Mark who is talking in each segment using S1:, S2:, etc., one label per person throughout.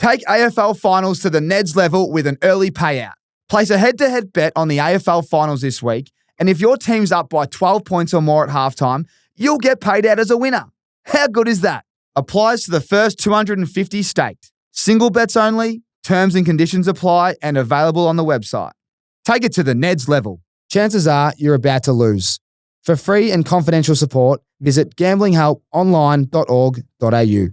S1: Take AFL finals to the Neds level with an early payout. Place a head-to-head bet on the AFL finals this week, and if your team's up by 12 points or more at halftime, you'll get paid out as a winner. How good is that? Applies to the first 250 staked. Single bets only, terms and conditions apply, and available on the website. Take it to the Neds level. Chances are you're about to lose. For free and confidential support, visit gamblinghelponline.org.au.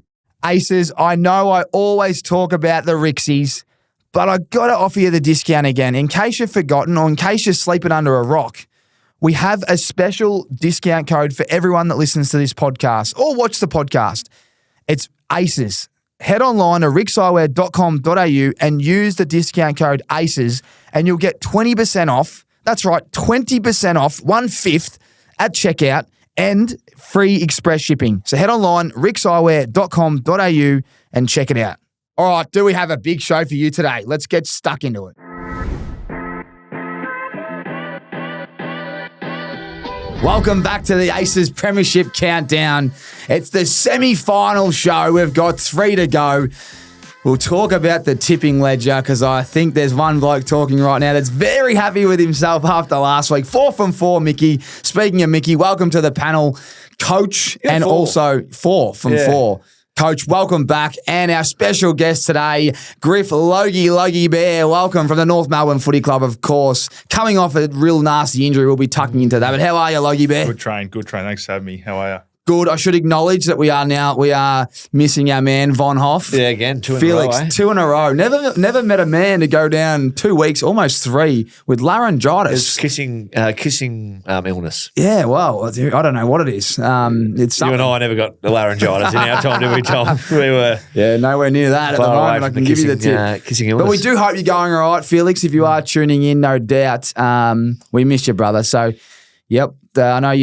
S1: Aces, I know I always talk about the RIXXs, but I got to offer you the discount again. In case you've forgotten or in case you're sleeping under a rock, we have a special discount code for everyone that listens to this podcast or watch the podcast. It's Aces. Head online to rixeyewear.com.au and use the discount code ACES and you'll get 20% off. That's right, 20% off, 1/5 at checkout and free express shipping. So head online, rixeyewear.com.au and check it out. All right, do we have a big show for you today? Let's get stuck into it. Welcome back to the Aces Premiership Countdown. It's the semi-final show. We've got 3 to go. We'll talk about the tipping ledger because I think there's one bloke talking right now that's very happy with himself after last week. 4 from 4, Mickey. Speaking of Mickey, welcome to the panel, Coach, and 4. Also 4 from 4. Coach, welcome back. And our special guest today, Griff Logie Bear. Welcome from the North Melbourne Footy Club, of course. Coming off a real nasty injury, we'll be tucking into that. But how are you, Logie Bear?
S2: Good train. Thanks for having me. How are you?
S1: Good. I should acknowledge that we are missing our man, Von Hofe.
S3: Yeah, again, 2 in
S1: Felix,
S3: a row.
S1: 2 in a row. Never met a man to go down 2 weeks, almost 3, with laryngitis.
S3: It's kissing illness.
S1: Yeah, well, I don't know what it is. It's something.
S3: You and I never got the laryngitis in our time, did we, Tom? We were
S1: nowhere near that at the moment. I can give you the tip.
S3: Kissing illness.
S1: But we do hope you're going all right, Felix. If you are tuning in, no doubt. We miss you, brother. So, yep. I know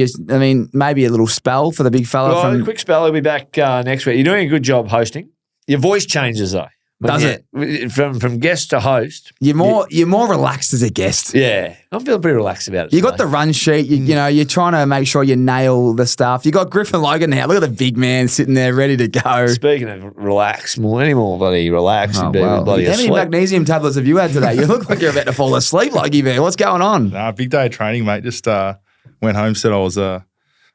S1: maybe a little spell for the big fella.
S3: Well, a quick spell. He'll be back next week. You're doing a good job hosting. Your voice changes, though.
S1: Does it?
S3: From guest to host.
S1: You're more relaxed as a guest.
S3: Yeah. I'm feeling pretty relaxed about it.
S1: You got the run sheet. You know, you're trying to make sure you nail the stuff. You got Griffin Logan now. Look at the big man sitting there ready to go.
S3: Speaking of relax, any more bloody relax and bloody
S1: How
S3: asleep.
S1: many magnesium tablets have you had today? You look like you're about to fall asleep, Logie Bear. What's going on?
S2: Big day of training, mate. Just went home, said I was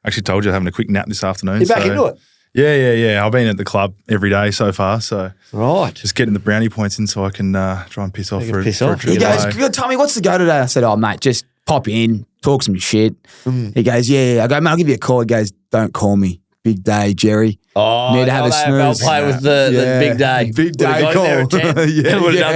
S2: actually told you having a quick nap this afternoon.
S3: You're back into it?
S2: Yeah. I've been at the club every day so far, so
S3: right,
S2: just getting the brownie points in so I can try and piss off for a trip.
S1: He goes, Tommy, what's the go today? I said, oh, mate, just pop in, talk some shit. He goes, yeah. I go, mate, I'll give you a call. He goes, don't call me. Big day, Jerry.
S3: Oh,
S1: need to have a snooze.
S3: Play with the big day.
S1: Big day call.
S3: Would have done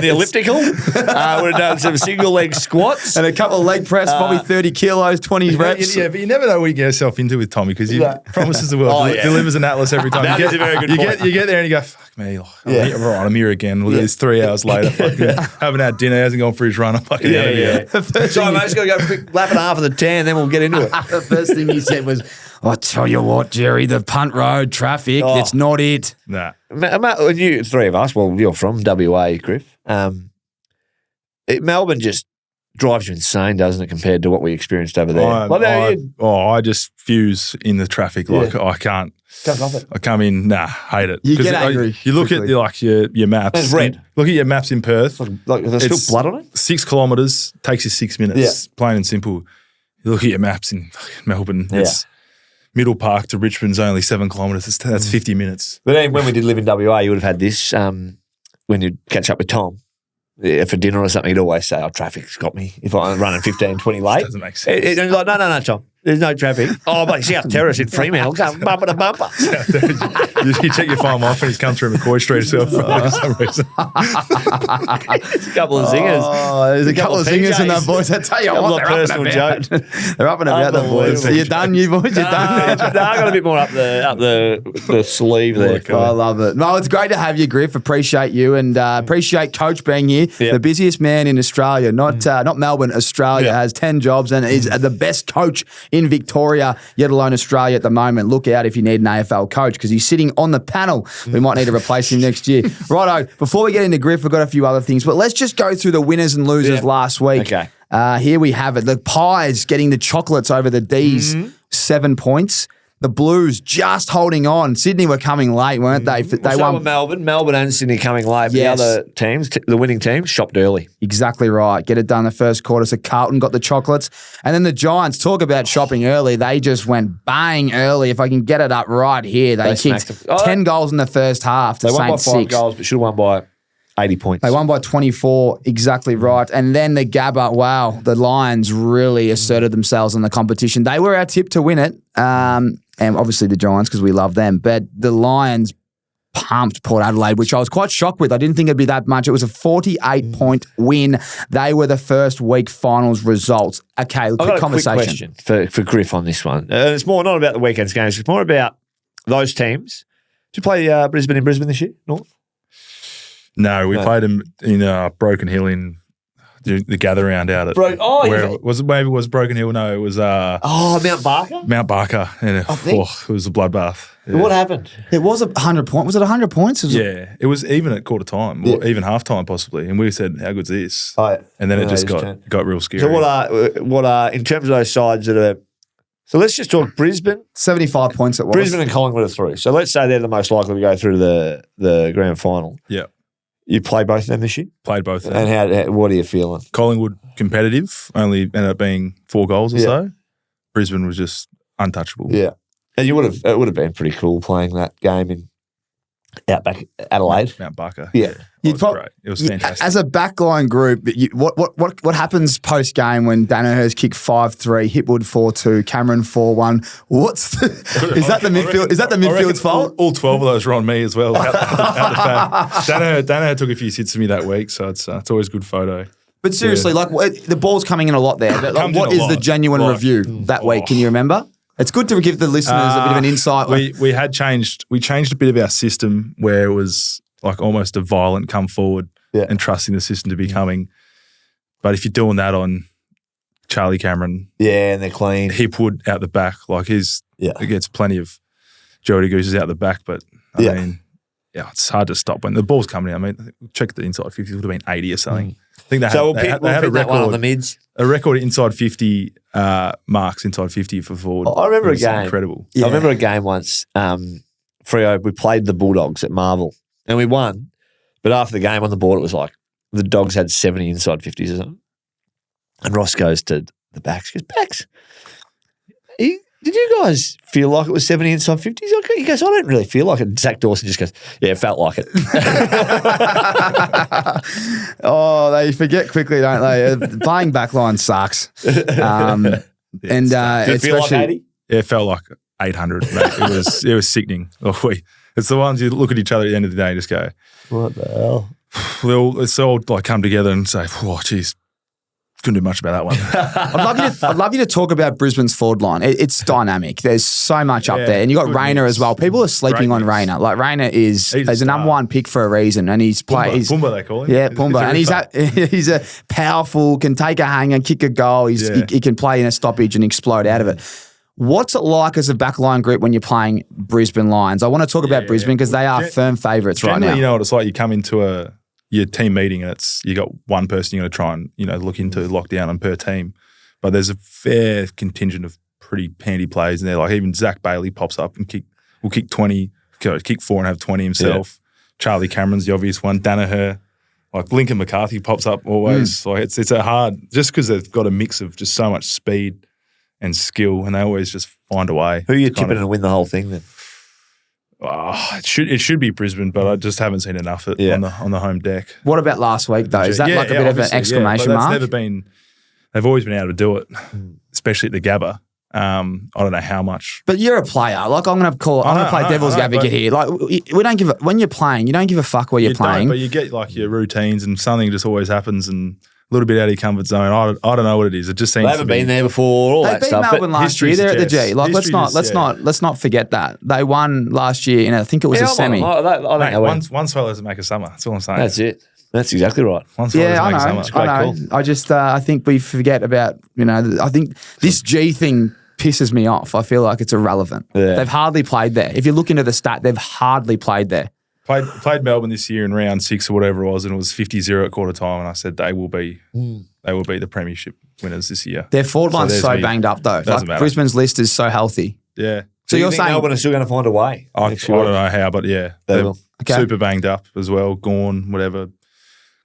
S3: the elliptical. Would have done some single leg squats.
S1: And a couple of leg press, probably 30 kilos, 20 reps.
S2: Yeah, but you never know what you get yourself into with Tommy because he promises the world, delivers an atlas every time.
S3: That is a very good point.
S2: You get there and you go, fuck me. I'm here again. Look at this 3 hours later. Fucking haven't had dinner, hasn't gone for his run. I'm fucking out of here.
S3: Sorry, mate, just got to go a quick lap and a half of the tan, then we'll get into it.
S1: The first thing he said was, I tell you what, Jerry, the punt road traffic, it's not it.
S2: Nah.
S3: You 3 of us, well, you're from WA, Griff. Melbourne just drives you insane, doesn't it, compared to what we experienced over there?
S2: I just fuse in the traffic. Like I can't.
S3: Can't off it.
S2: I come in, hate it.
S1: You get angry.
S2: You look at your maps.
S3: It's red.
S2: Look at your maps in Perth.
S3: Like there's still blood on it?
S2: 6 kilometres, takes you 6 minutes. Plain and simple. You look at your maps in fucking Melbourne. It's Middle Park to Richmond's only 7 kilometres. That's 50 minutes.
S3: But then when we did live in WA, you would have had this when you'd catch up with Tom for dinner or something. He'd always say, traffic's got me if I'm running 15, 20 late.
S2: Doesn't make sense.
S3: And he's like, no, Tom. There's no traffic. Oh, but South Terrace in Fremantle, going bumper to bumper.
S2: You check your phone off and he's come through McCoy Street for some reason.
S3: There's a couple of zingers.
S1: Oh, there's a couple of zingers in that voice. I tell you what, they're
S3: personal
S1: jokes. They're up and about the boys. Are you done, you boys? You're done?
S3: I got a bit more up the sleeve there.
S1: I love it. No, it's great to have you, Griff. Appreciate you and appreciate Coach being here. Yep. The busiest man in Australia, not Melbourne, Australia, has 10 jobs and is the best coach in Victoria, yet alone Australia at the moment. Look out if you need an AFL coach because he's sitting on the panel. We might need to replace him next year. Righto, before we get into Griff, we've got a few other things, but let's just go through the winners and losers last week.
S3: Okay.
S1: Here we have it. The Pies getting the chocolates over the D's, 7 points. The Blues just holding on. Sydney were coming late, weren't they? They
S3: So
S1: won.
S3: were Melbourne. Melbourne and Sydney coming late. But
S1: Yes.
S3: the other teams, the winning teams, shopped early.
S1: Exactly right. Get it done the first quarter. So Carlton got the chocolates. And then the Giants, talk about shopping early. They just went bang early. If I can get it up right here, they
S3: smacked
S1: kicked
S3: them.
S1: 10 goals in the first half to
S3: They won by
S1: Saints
S3: 5
S1: 6.
S3: goals, but should have won by 80 points.
S1: They won by 24, exactly right. And then the Gabba, wow, the Lions really asserted themselves in the competition. They were our tip to win it. And obviously the Giants, because we love them. But the Lions pumped Port Adelaide, which I was quite shocked with. I didn't think it'd be that much. It was a 48-point win. They were the first week finals results. Okay,
S3: I've
S1: quick
S3: got a
S1: conversation.
S3: quick question for Griff on this one. It's more not about the weekend's games. It's more about those teams. Did you play Brisbane in Brisbane this year, North?
S2: No, we played them in Broken Hill in the gather round out at
S3: Maybe
S2: it was Broken Hill. No, it was
S3: Mount Barker.
S2: Mount Barker, and it was a bloodbath. Yeah.
S3: What happened?
S1: It was 100 points. Was it 100 points?
S2: It was even at quarter time, or even half time possibly. And we said, "How good's this?" And then it just got real scary.
S3: So what are in terms of those sides that are? So let's just talk Brisbane.
S1: 75 points it was.
S3: Brisbane and Collingwood are 3. So let's say they're the most likely to go through the grand final.
S2: Yeah.
S3: You play both of them this year?
S2: Played both of them.
S3: And what are you feeling?
S2: Collingwood competitive, only ended up being 4 goals or so. Brisbane was just untouchable.
S3: Yeah. And it would have been pretty cool playing that game in Outback Adelaide.
S2: Mount Barker.
S3: Yeah.
S2: It was great. It was fantastic.
S1: As a backline group, what happens post game when Danaher's kick 5-3, Hipwood 4-2, Cameron 4-1? Is that the midfield? Is that the midfield's fault?
S2: All 12 of those were on me as well. Out the back. Danaher took a few hits for me that week, so it's always a good photo.
S1: But seriously, the ball's coming in a lot there. But what is the genuine review that week? Can you remember? It's good to give the listeners a bit of an insight.
S2: We changed a bit of our system where it was like almost a violent come forward and trusting the system to be coming. But if you're doing that on Charlie Cameron,
S3: and they're clean.
S2: Hipwood out the back, it gets plenty of Jody Gooses out the back. But I mean, it's hard to stop when the ball's coming in. I mean, check the inside 50, it would have been 80 or something. I think they had a record
S3: on the mids.
S2: A record inside 50 marks inside 50 for forward.
S3: I remember a game.
S2: Incredible.
S3: Yeah. I remember a game once, Freo, we played the Bulldogs at Marvel and we won. But after the game on the board, it was like the Dogs had 70 inside 50s or something. And Ross goes to the backs, goes, "Backs, did you guys feel like it was 70 inside 50s?" He goes, "I don't really feel like it." Zach Dawson just goes, "Yeah, it felt like it."
S1: Oh, they forget quickly, don't they? Playing backline sucks. And
S3: Did it feel like 80?
S2: Yeah, it felt like 800. Mate. It was sickening. It's the ones you look at each other at the end of the day and just go,
S3: "What the hell?"
S2: It's all like come together and say, "Oh, geez, couldn't do much about that one."
S1: I'd love you to talk about Brisbane's forward line. It's dynamic. There's so much up there. And you got Rayner as well. People are sleeping on Rayner. Like Rayner is a number one pick for a reason. And he's
S2: Pumba, they call him.
S1: Yeah, Pumba. And he's a powerful, can take a hanger, kick a goal. He can play in a stoppage and explode out of it. What's it like as a backline group when you're playing Brisbane Lions? I want to talk about Brisbane because they are firm favourites right now.
S2: You know what it's like? You come into your team meeting and you got one person you're going to try and look into lockdown on per team, but there's a fair contingent of pretty handy players in there. Like even Zach Bailey pops up and will kick 20, kick 4 and have 20 himself. Charlie Cameron's the obvious one. Danaher, like Lincoln McCarthy pops up always. Like it's a hard, just because they've got a mix of just so much speed and skill, and they always just find a way.
S3: Who are you tipping to win the whole thing then?
S2: It should be Brisbane, but I just haven't seen enough on the home deck.
S1: What about last week though? Is that like a bit of an exclamation mark?
S2: They've always been able to do it, especially at the Gabba. I don't know how much.
S1: But you're a player. Like I'm going to play devil's advocate here. Like we don't give when you're playing, you don't give a fuck where you're playing.
S2: But you get like your routines, and something just always happens, and a little bit out of your comfort zone. I don't know what it is. It just seems
S3: they haven't been there before. All that stuff.
S1: They beat Melbourne last year. They're at the G. Like let's not forget that they won last year. I think it was a semi.
S2: One swallow doesn't make a summer. That's all I'm saying.
S3: That's it. That's exactly right.
S2: One swallow doesn't make a summer.
S3: It's quite cool.
S1: I just I think we forget about I think this G thing pisses me off. I feel like it's irrelevant. Yeah. They've hardly played there. If you look into the stat, they've hardly played there.
S2: Played Melbourne this year in round 6 or whatever it was, and it was 50-0 at quarter time, and I said they will be the premiership winners this year.
S1: Their forward line's so banged up though.
S2: Doesn't matter.
S1: Brisbane's list is so healthy.
S2: Yeah.
S1: So
S3: you
S1: you're
S3: think
S1: saying
S3: Melbourne are still going to find a way?
S2: I don't know how, but yeah.
S3: They
S2: They're
S3: will.
S1: Okay.
S2: super banged up as well, gone, whatever.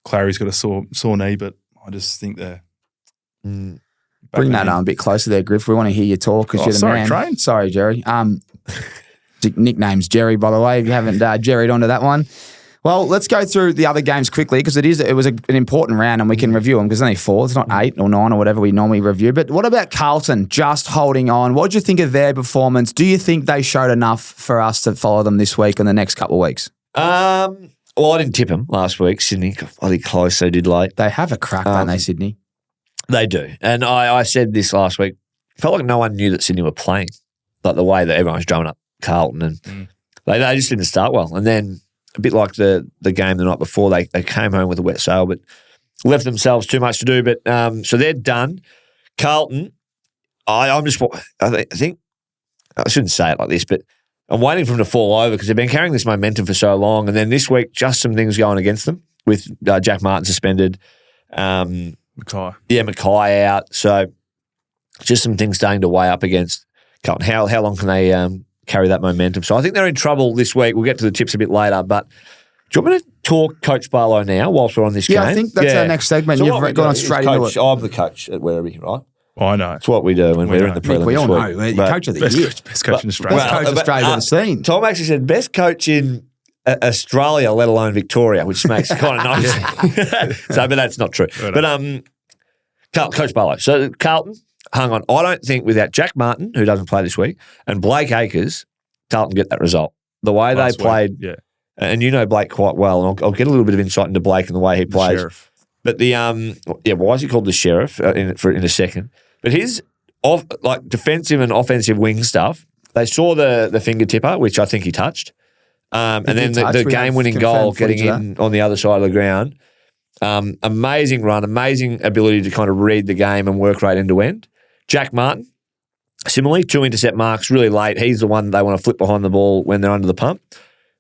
S2: Clary's got a sore knee, but I just think they're
S1: bring that on a bit closer there, Griff. We want to hear you talk because you're the
S2: sorry,
S1: man.
S2: Train.
S1: Sorry, Jerry. Nickname's Jerry, by the way, if you haven't jerried onto that one. Well, let's go through the other games quickly because it was an important round and we can review them because there's only 4. It's not 8 or 9 or whatever we normally review. But what about Carlton just holding on? What did you think of their performance? Do you think they showed enough for us to follow them this week and the next couple of weeks?
S3: Well, I didn't tip them last week. Sydney, bloody close. They did late.
S1: They have a crack, don't they, Sydney?
S3: They do. And I said this last week. Felt like no one knew that Sydney were playing, like the way that everyone was drumming up Carlton. And they just didn't start well. And then a bit like the game the night before, they came home with a wet sail, but left themselves too much to do. But so they're done. Carlton, I think I shouldn't say it like this, but I'm waiting for them to fall over because they've been carrying this momentum for so long. And then this week, just some things going against them with Jack Martin suspended.
S2: Mackay.
S3: Yeah, Mackay out. So just some things starting to weigh up against Carlton. How long can they carry that momentum? So I think they're in trouble this week. We'll get to the tips a bit later. But do you want me to talk Coach Barlow now whilst we're on this game?
S1: Yeah, I think that's our next segment.
S3: So
S1: You've gone straight into it.
S3: I'm the coach at Werribee, right?
S2: I know.
S3: It's what we do when we're in the
S1: Nick,
S3: prelims.
S1: we all
S3: this week.
S1: know. You're
S3: But
S1: coach of the year.
S2: Best coach in Australia.
S1: Best coach Australia's ever seen.
S3: Tom actually said best coach in Australia, let alone Victoria, which makes it kind of nice. But that's not true. But Coach Barlow. So Carlton hung on. I don't think without Jack Martin, who doesn't play this week, and Blake Acres, Carlton get that result. The way
S2: Last
S3: they played,
S2: week, yeah.
S3: and you know Blake quite well, and I'll get a little bit of insight into Blake and the way he plays.
S2: Sheriff.
S3: But why is he called the Sheriff in a second? But his defensive and offensive wing stuff, they saw the finger tipper, which I think he touched. And then the game-winning goal getting in on the other side of the ground. Amazing run, amazing ability to kind of read the game and work right end to end. Jack Martin, similarly, 2 intercept marks really late. He's the one they want to flip behind the ball when they're under the pump.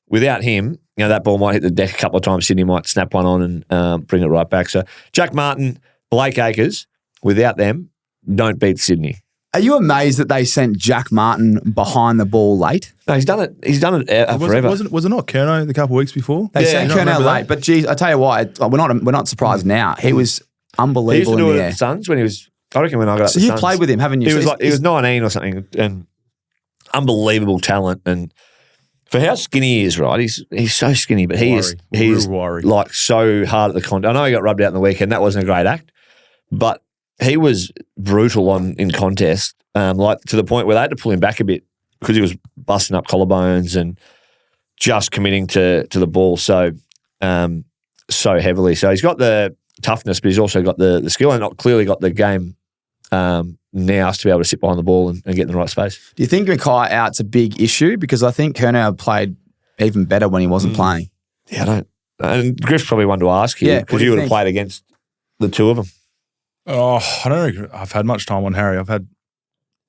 S3: Without him, that ball might hit the deck a couple of times. Sydney might snap one on and bring it right back. So Jack Martin, Blake Acres, without them, don't beat Sydney.
S1: Are you amazed that they sent Jack Martin behind the ball late?
S3: No, he's done it. He's done it forever.
S2: Was it not Kerno the couple of weeks before?
S1: They sent
S2: You don't
S1: Kernow
S2: remember
S1: late,
S2: that?
S1: but geez, I tell you what, we're not surprised now. He was
S3: He used
S1: unbelievable
S3: to
S1: in
S3: do
S1: the
S3: it
S1: air.
S3: at the Suns when he was. I reckon when I got up
S1: So
S3: the
S1: you
S3: Suns.
S1: played with him, haven't you?
S3: He
S1: So
S3: was 19 or something, and unbelievable talent. And for how skinny he is, right? He's so skinny, but he's
S2: Real wiry.
S3: like so hard at the contact. I know he got rubbed out in the weekend. That wasn't a great act, but he was brutal in contest, like to the point where they had to pull him back a bit because he was busting up collarbones and just committing to the ball so heavily. So he's got the toughness, but he's also got the skill and clearly got the game nous to be able to sit behind the ball and get in the right space.
S1: Do you think Mackay out's a big issue? Because I think Kernow played even better when he wasn't playing.
S3: Yeah, I don't. And Griff's probably one to ask you
S1: Yeah,
S3: because
S1: what do
S3: you
S1: you
S3: would have
S1: think?
S3: played against the two of them.
S2: Oh, I don't think I've had much time on Harry. I've had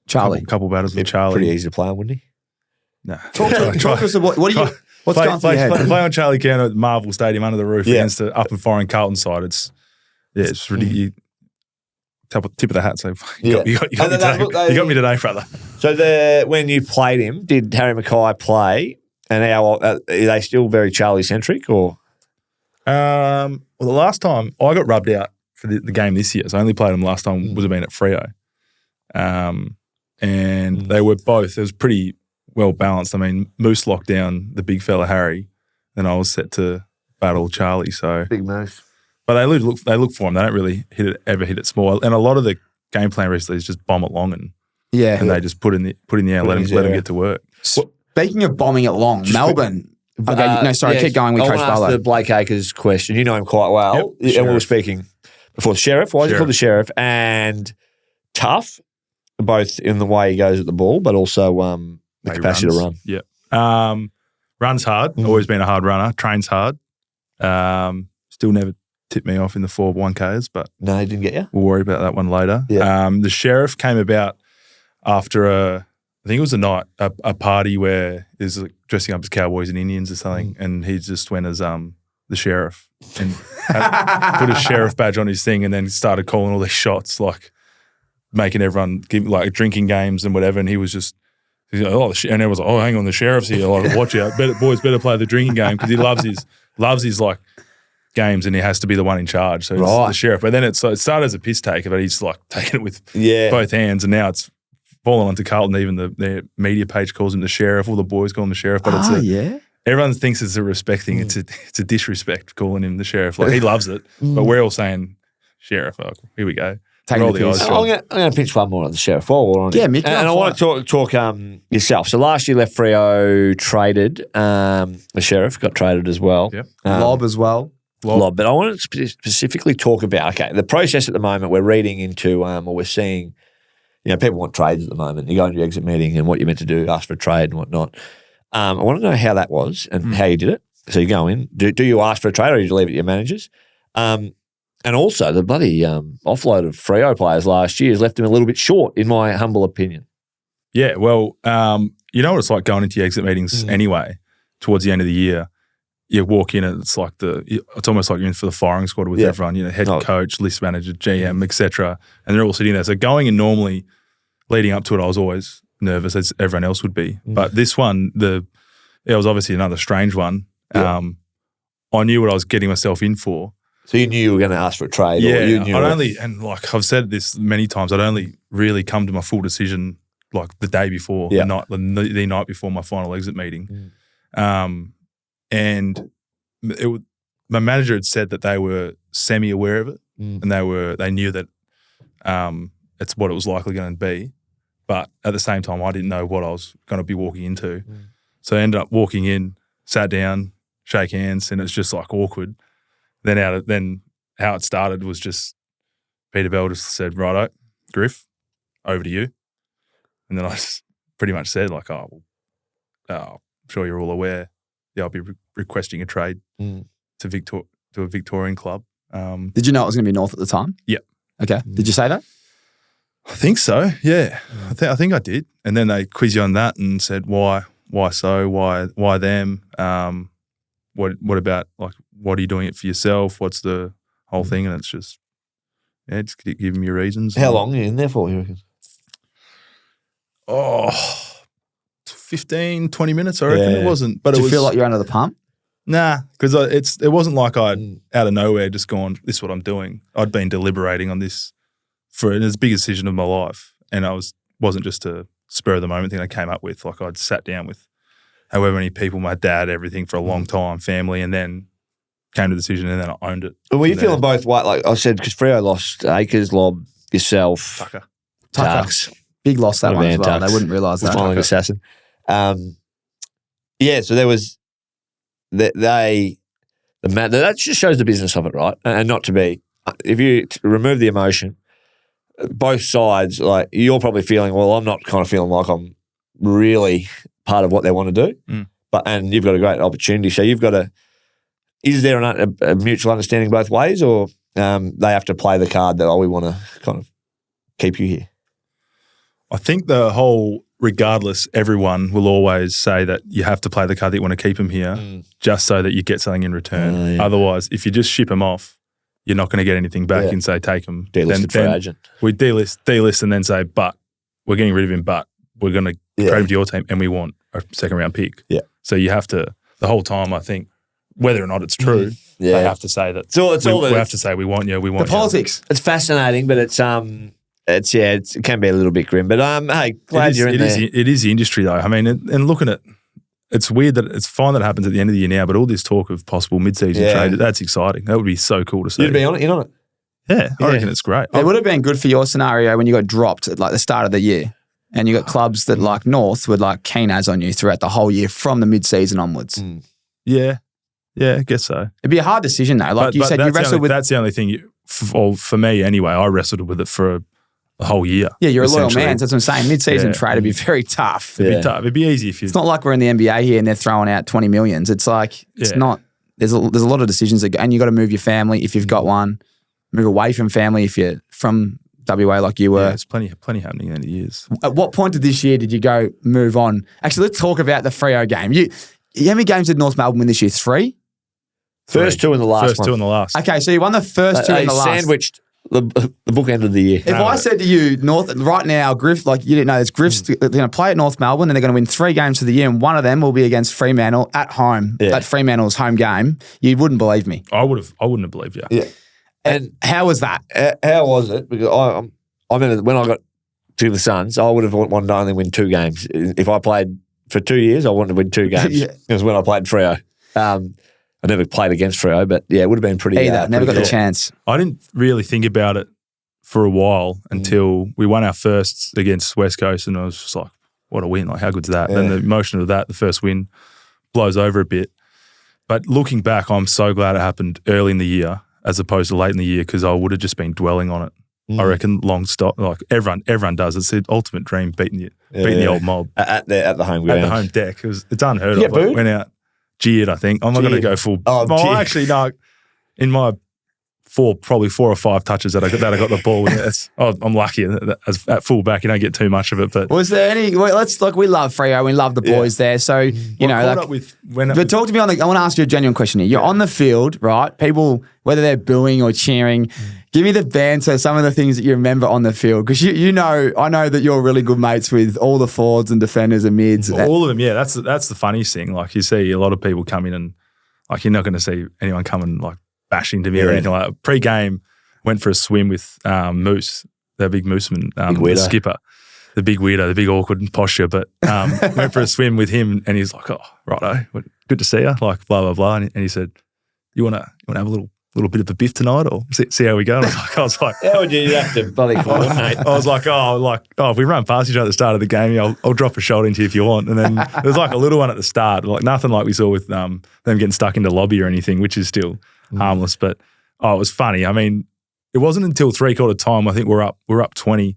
S1: Charlie.
S2: couple battles with Charlie.
S3: Pretty easy to play on, wouldn't he?
S2: Nah.
S1: Talk to us about what's going through your head?
S2: Play on Charlie Kerno at Marvel Stadium under the roof
S3: Yeah.
S2: against the up and firing Carlton side. It's ridiculous. Tip of the hat. So you got me today. You got me today, brother.
S3: So when you played him, did Harry Mackay play? And are they still very Charlie centric or?
S2: Well, the last time I got rubbed out for the game this year, so I only played them last time would have been at Freo. And they were both. It was pretty well balanced. I mean, Moose locked down the big fella Harry, and I was set to battle Charlie. So,
S3: Big Moose.
S2: but they look for him. They don't really ever hit it small. And a lot of the game plan recently is just bomb it long and they just put in the air, let him get to work.
S1: Speaking of bombing it long, Melbourne. Keep going with Coach
S3: I
S1: Barlow.
S3: the Blake Acres question. You know him quite well.
S2: Yep,
S3: And we were
S2: Sheriff.
S3: speaking before the Sheriff. Why is he called the Sheriff? And tough, both in the way he goes at the ball, but also the capacity to run.
S2: Yeah. Runs hard. Always been a hard runner. Trains hard. Still never tipped me off in the 4 1Ks, but
S3: No, he didn't get you?
S2: we'll worry about that one later.
S3: Yeah.
S2: The Sheriff came about after I think it was a night, a party where there's like dressing up as cowboys and Indians or something, and he just went as the sheriff and put a sheriff badge on his thing, and then started calling all these shots, like making everyone give like drinking games and whatever. And he was just He's like, and everyone's like, hang on, the sheriff's here. Like, watch out, boys better play the drinking game because he loves his like games and he has to be the one in charge. So it's the sheriff. But then it started as a piss taker, but he's like taking it with both hands, and now it's fallen onto Carlton. Even their media page calls him the sheriff. All the boys call him the sheriff. But everyone thinks it's a respect thing. It's a disrespect calling him the sheriff. Like he loves it, but we're all saying sheriff. Oh, here we go.
S3: Roll the eyes. I'm going to pitch one more on the sheriff. While we're on it.
S1: Mick.
S3: And I want to talk yourself. So last year, left Freo traded. The sheriff got traded as well.
S2: Yep.
S1: Lob as well.
S3: Lob. But I want to specifically talk about, the process at the moment we're reading into, or we're seeing, people want trades at the moment. You go into your exit meeting and what you're meant to do, ask for a trade and whatnot. I want to know how that was and how you did it. So you go in. Do you ask for a trade or do you leave it to your managers? And also, the bloody offload of Freo players last year has left him a little bit short, in my humble opinion.
S2: Yeah, well, you know what it's like going into your exit meetings anyway, towards the end of the year. You walk in and it's like it's almost like you're in for the firing squad with everyone, head coach, list manager, GM, etc. And they're all sitting there. So going in normally, leading up to it, I was always nervous, as everyone else would be. But this one, it was obviously another strange one. Yeah. I knew what I was getting myself in for.
S3: So you knew you were going to ask for a trade?
S2: Yeah,
S3: or you knew
S2: and like I've said this many times, I'd only really come to my full decision like the day before, the night before my final exit meeting. And my manager had said that they were semi-aware of it and they knew that it's what it was likely going to be. But at the same time, I didn't know what I was going to be walking into. So I ended up walking in, sat down, shake hands, and it's just like awkward. Then how it started was just Peter Bell just said, righto, Griff, over to you. And then I just pretty much said like, I'm sure you're all aware. Yeah, I'll be requesting a trade to a Victorian club.
S1: Did you know it was going to be North at the time?
S2: Yeah.
S1: Okay. Did you say that?
S2: I think so, yeah. I think I did. And then they quiz you on that and said, why so? Why them? What about, like, what are you doing it for yourself? What's the whole thing? And it's just give them your reasons.
S3: How long are you in there for, you reckon?
S2: 15, 20 minutes, I reckon. It wasn't. But
S1: Did you feel like you're under the pump?
S2: Nah, because it wasn't like I'd out of nowhere just gone, this is what I'm doing. I'd been deliberating on this for as big a decision of my life. And wasn't just a spur of the moment thing I came up with. Like I'd sat down with however many people, my dad, everything for a long time, family, and then came to the decision and then I owned it.
S3: Were you feeling both way? Like I said, because Freo lost Acres, Lob, yourself,
S2: Tucker.
S3: Tux.
S1: Big loss that one as well.
S3: Tux.
S1: They wouldn't realise that.
S3: Smiling assassin. So there was that just shows the business of it, right? And not to be, if you remove the emotion, both sides, like you're probably feeling, well, I'm not kind of feeling like I'm really part of what they want to do, and you've got a great opportunity. So you've got to. Is there a mutual understanding both ways, or they have to play the card that we want to kind of keep you here?
S2: I think the whole, regardless, everyone will always say that you have to play the card that you want to keep them here, just so that you get something in return. Otherwise, if you just ship them off, you're not going to get anything back and say take them.
S3: Delisted for agent.
S2: We delist and then say, but we're getting rid of him, but we're going to trade him to your team and we want a second round pick.
S3: Yeah.
S2: So you have to, the whole time, I think, whether or not it's true, they have to say that.
S3: So
S2: we have to say we want you. We want
S1: the politics.
S3: It's fascinating, but it can be a little bit grim. But hey, glad you're in there.
S2: It is the industry though. I mean, and looking at, it's weird that it's fine that it happens at the end of the year now, but all this talk of possible mid-season trade, that's exciting. That would be so cool to see.
S3: You'd be on it, in on it.
S2: Yeah, I reckon it's great.
S1: It would have been good for your scenario when you got dropped at like the start of the year. And you got clubs that like North would like keen as on you throughout the whole year from the mid-season onwards.
S2: Yeah, I guess so.
S1: It'd be a hard decision though. Like you said, you wrestled with...
S2: That's the only thing, for me anyway, I wrestled with it for a whole year.
S1: Yeah, you're a loyal man. That's what I'm saying. Mid-season trade would be very tough.
S2: It'd be tough. It'd be easy if you...
S1: It's not like we're in the NBA here and they're throwing out 20 millions. It's like, it's not... There's a lot of decisions that go, and you got to move your family if you've got one, move away from family if you're from WA like you were.
S2: Yeah, there's plenty happening in the years.
S1: At what point of this year did you go move on? Actually, let's talk about the Freo game. How many games did North Melbourne win this year? 3?
S3: First two in the last one.
S2: First two in the last.
S1: Okay, so you won the first two in the last.
S3: Sandwiched the bookend of the year.
S1: If I said to you, North right now, Griff, like you didn't know, there's Griff's they're going to play at North Melbourne and they're going to win 3 games for the year, and one of them will be against Fremantle at home.
S3: Yeah.
S1: At Fremantle's home game, you wouldn't believe me.
S2: I wouldn't have believed you.
S3: Yeah.
S1: And how was that?
S3: How was it? Because I remember when I got to the Suns, I would have wanted to only win 2 games. If I played for 2 years, I wanted to win 2 games.
S1: Yeah.
S3: It was when I played Freo. I never played against Freo, but yeah, it would have been pretty.
S1: Either never got
S3: good.
S1: the chance.
S2: I didn't really think about it for a while until we won our first against West Coast, and I was just like, what a win. Like, how good's that?
S3: Yeah.
S2: Then the emotion of that, the first win, blows over a bit. But looking back, I'm so glad it happened early in the year as opposed to late in the year, because I would have just been dwelling on it. I reckon long stop, like everyone does. It's the ultimate dream, beating the old mob
S3: at the home ground.
S2: at the home deck. It's unheard
S3: Yeah,
S2: of. I
S3: booed?
S2: went out, jeered, I think. I'm not going to go full.
S3: Jeered.
S2: Actually, no. In my probably 4 or 5 touches that I got the ball with. I'm lucky at full back. You don't get too much of it. But
S1: Was there any? Well, we love Freo, we love the boys there. So you know,
S2: caught
S1: like,
S2: up with when
S1: but talk to me on the. I want to ask you a genuine question here. You're on the field, right? People, whether they're booing or cheering, give me the banter. Some of the things that you remember on the field, because I know that you're really good mates with all the forwards and defenders and mids.
S2: all of them. Yeah, that's the funniest thing. Like, you see a lot of people come in and like, you're not going to see anyone coming like bashing to me or anything like that. Pre-game, went for a swim with Moose, the big Mooseman, the skipper, the big weirdo, the big awkward posture, but went for a swim with him, and he's like, oh, righto, good to see you, like blah, blah, blah. And he said, you want to have a little bit of a biff tonight, or see how we go? And I was like,
S3: How would you have to bloody coordinate?
S2: I was like, if we run past each other at the start of the game, I'll drop a shoulder into you if you want. And then there was like a little one at the start, like nothing like we saw with them getting stuck into lobby or anything, which is still harmless. But it was funny. I mean, it wasn't until 3/4 time, I think we're up 20.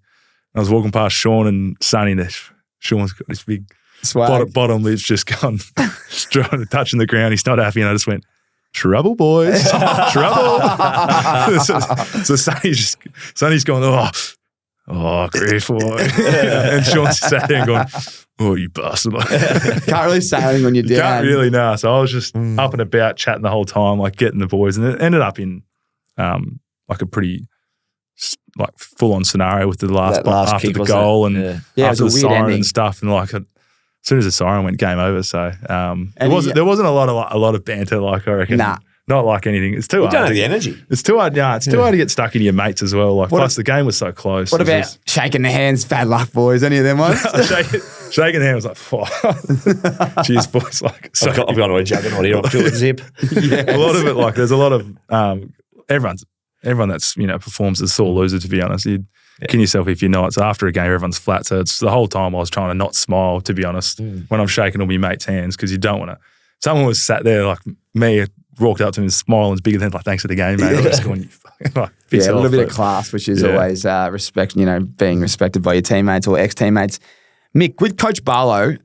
S2: I was walking past Sean and Sonny, and Sean's got this big bottom lip's just gone, touching the ground. He's not happy, and I just went, trouble, boys. Trouble. so Sonny's going, oh, Griff. And Sean's sat there and going, oh, you bastard.
S1: Can't really say anything when you're down.
S2: Can't really, no. So I was just up and about chatting the whole time, like getting the boys. And it ended up in like a pretty like full-on scenario with the last after the goal and after the siren ending and stuff. And like as soon as the siren went, game over. So there wasn't a lot of banter, like, I reckon.
S1: Nah.
S2: Not like anything. It's too hard.
S3: You don't have the energy.
S2: It's too hard. Yeah, it's too hard to get stuck into your mates as well. Like, plus the game was so close.
S1: What about shaking the hands? Bad luck, boys. Any of them ones?
S2: shaking the hand was like, cheers, boys. Like, so,
S3: I've got a juggernaut here. I'll do a zip.
S2: A lot of it, like, there's a lot of everyone that's performs as sore loser. To be honest, you kill yourself if you're not. So after a game, everyone's flat. So it's the whole time I was trying to not smile. To be honest, when I'm shaking all my mates' hands, because you don't want to. Someone was sat there like me. Walked up to him and smiled bigger than like, thanks for the game, mate. I was just going, like,
S1: a little bit of class, which is always respect. Being respected by your teammates or ex-teammates. Mick, with Coach Barlow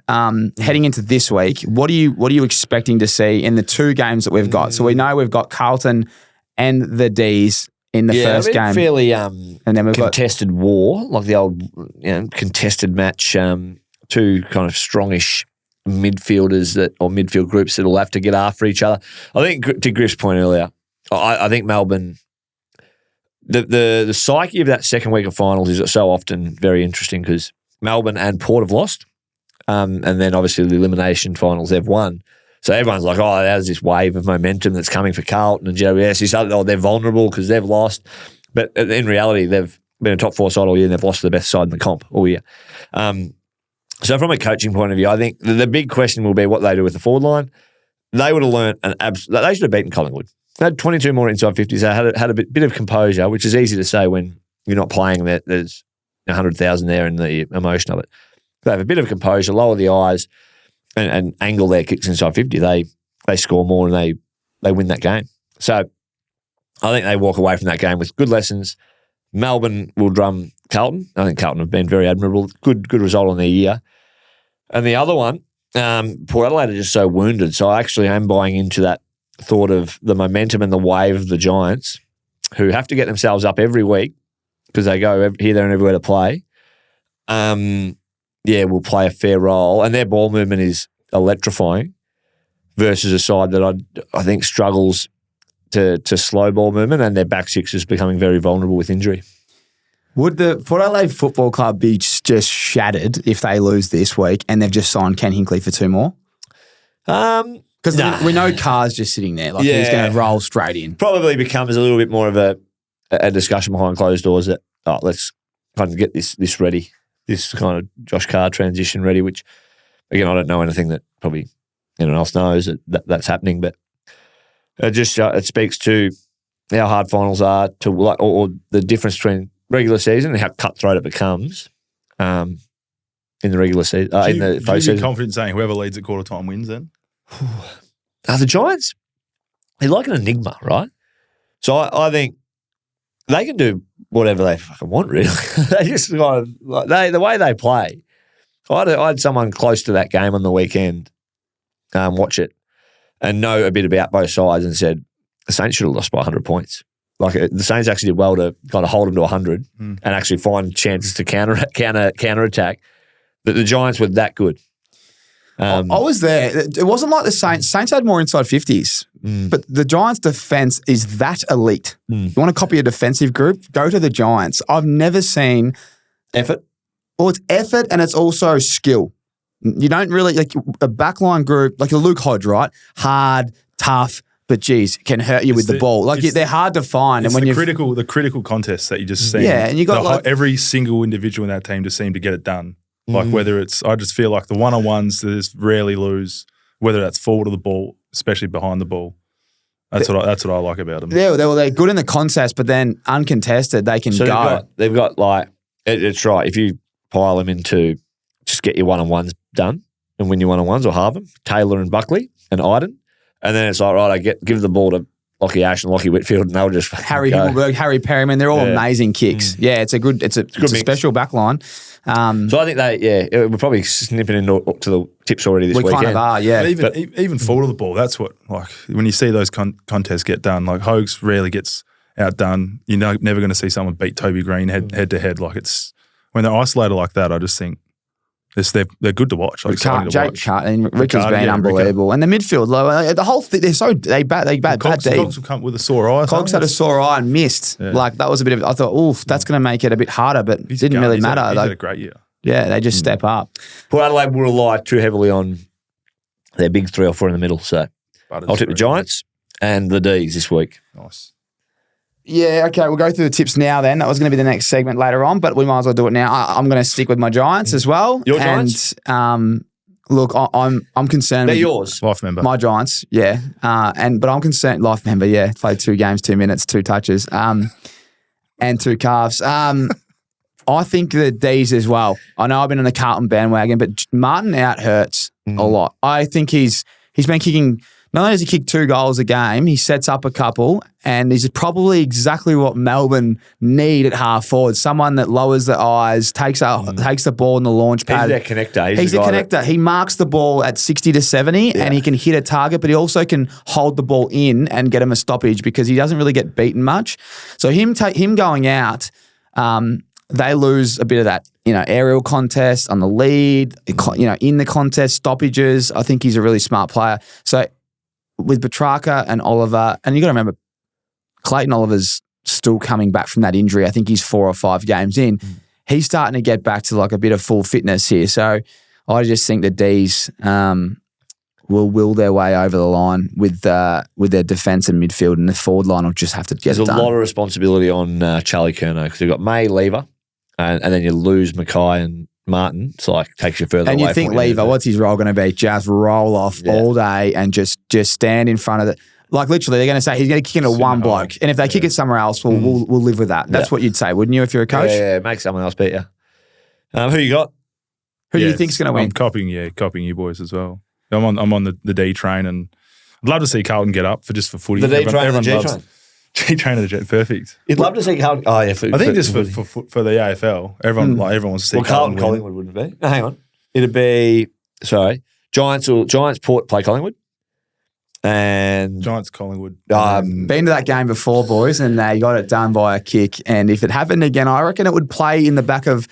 S1: heading into this week, what are you expecting to see in the 2 games that we've got? So we know we've got Carlton and the D's in the first game.
S3: Fairly
S1: and then we've
S3: contested war, like the old contested match. 2 kind of strongish midfielders or midfield groups that will have to get after each other. I think, to Griff's point earlier, I think Melbourne, the psyche of that second week of finals is so often very interesting, because Melbourne and Port have lost, and then obviously the elimination finals they've won. So everyone's like, oh, there's this wave of momentum that's coming for Carlton and JWS. They're vulnerable because they've lost. But in reality, they've been a top 4 side all year and they've lost to the best side in the comp all year. So from a coaching point of view, I think the big question will be what they do with the forward line. They would have learnt they should have beaten Collingwood. They had 22 more inside 50s. They had a bit of composure, which is easy to say when you're not playing. There's 100,000 there in the emotion of it. They have a bit of composure, lower the eyes, and angle their kicks inside 50. They score more and they win that game. So I think they walk away from that game with good lessons. Melbourne will drum Carlton. I think Carlton have been very admirable. Good result on their year. And the other one, Port Adelaide are just so wounded. So I actually am buying into that thought of the momentum and the wave of the Giants, who have to get themselves up every week because they go here, there and everywhere to play. Will play a fair role. And their ball movement is electrifying versus a side that I think struggles to slow ball movement, and their back six is becoming very vulnerable with injury.
S1: Would the Port Adelaide Football Club be just shattered if they lose this week and they've just signed Ken Hinkley for 2 more? Because we know Carr's just sitting there. Like he's going to roll straight in.
S3: Probably becomes a little bit more of a discussion behind closed doors that, let's kind of get this ready, this kind of Josh Carr transition ready, which, again, I don't know anything that probably anyone else knows that's happening, but it speaks to how hard finals are to or the difference between regular season and how cutthroat it becomes in the regular season. In the
S2: postseason. Do you be confident saying whoever leads at quarter time wins then?
S3: The Giants, they're like an enigma, right? So I think they can do whatever they fucking want, really. They just kind of, the way they play. I had someone close to that game on the weekend watch it and know a bit about both sides and said the Saints should have lost by 100 points. Like the Saints actually did well to kind of hold them to 100 and actually find chances to counter attack. That the Giants were that good.
S1: I was there. It wasn't like the Saints. Saints had more inside 50s, but the Giants' defense is that elite. You want to copy a defensive group? Go to the Giants. I've never seen
S3: effort.
S1: Well, it's effort and it's also skill. You don't really like a backline group like a Luke Hodge, right? Hard, tough. But geez, can hurt you with the ball. Like they're hard to find, and when
S2: the critical contests that you just see,
S1: and you got
S2: every single individual in that team just seemed to get it done. Like whether it's, I just feel like the one-on-ones they just rarely lose. Whether that's forward of the ball, especially behind the ball, that's what I like about them.
S1: Yeah, they're good in the contest, but then uncontested they can go.
S3: They've got like it's right. If you pile them into just get your one-on-ones done and win your one-on-ones or halve them, Taylor and Buckley and Iden. And then it's like, right, give the ball to Lockie Ash and Lockie Whitfield, and they'll just
S1: Harry Himmelberg, Harry Perryman. They're all amazing kicks. Yeah, it's a special back line.
S3: So I think we're probably snipping into to the tips already this weekend.
S1: We kind of are, yeah.
S2: But even forward of the ball, that's what, like, when you see those contests get done, like Hogues rarely gets outdone. You're never going to see someone beat Toby Green head to head. Like when they're isolated like that, I just think they're good to watch. Like
S1: Jake Carter and Rick has been unbelievable. And the midfield, the whole thing, they bad deep.
S2: Cox will come with a sore eye.
S1: Cox had a sore eye and missed. Yeah. Like that was a bit of. I thought, that's going to make it a bit harder, but it didn't really matter.
S2: He's had a great year.
S1: Yeah, they just step up.
S3: Port Adelaide will rely too heavily on their big 3 or 4 in the middle. So I'll tip the Giants and the D's this week.
S2: Nice.
S1: Yeah, okay, we'll go through the tips now then. That was going to be the next segment later on, but we might as well do it now. I'm going to stick with my Giants as well.
S3: Your Giants?
S1: Look, I'm concerned.
S3: They're yours.
S2: Life member.
S1: My Giants, yeah. But I'm concerned, life member, yeah. Played 2 games, 2 minutes, 2 touches, and 2 calves. I think the D's as well. I know I've been on the Carlton bandwagon, but Martin out hurts a lot. I think he's been kicking. Not only does he kick 2 goals a game, he sets up a couple, and he's probably exactly what Melbourne need at half forward. Someone that lowers the eyes, takes the ball in the launch pad.
S3: He's their connector.
S1: He's the connector. He marks the ball at 60 to 70, and he can hit a target, but he also can hold the ball in and get him a stoppage because he doesn't really get beaten much. So him going out, they lose a bit of that, aerial contest on the lead, in the contest, stoppages. I think he's a really smart player. So with Petrarca and Oliver, and you got to remember, Clayton Oliver's still coming back from that injury. I think he's 4 or 5 games in. He's starting to get back to like a bit of full fitness here. So I just think the D's will will their way over the line with their defence and midfield, and the forward line will just have to get it done.
S3: There's a lot of responsibility on Charlie Curnow because you've got May, Lever, and then you lose Mackay and Martin. It's like takes you further away.
S1: And you think Lever, what's his role going to be? Just roll off all day and just stand in front of it. Like literally, they're going to say he's going to kick into one bloke, and if they kick it somewhere else, we'll live with that. That's what you'd say, wouldn't you, if you're a coach?
S3: Yeah, make someone else beat you. Who you got?
S1: Who do you think's going to win?
S2: I'm copying you boys as well. I'm on the D train, and I'd love to see Carlton get up for footy.
S3: The D train and the G train.
S2: G train and the G, perfect.
S3: You'd love to see Carlton. Oh yeah,
S2: I think just for the AFL, everyone wants to see.
S3: Well, Carlton Collingwood wouldn't be. No, hang on, it'd be Giants Port play Collingwood, and
S2: Giants Collingwood.
S1: Been to that game before, boys, and they got it done by a kick. And if it happened again, I reckon it would play in the back of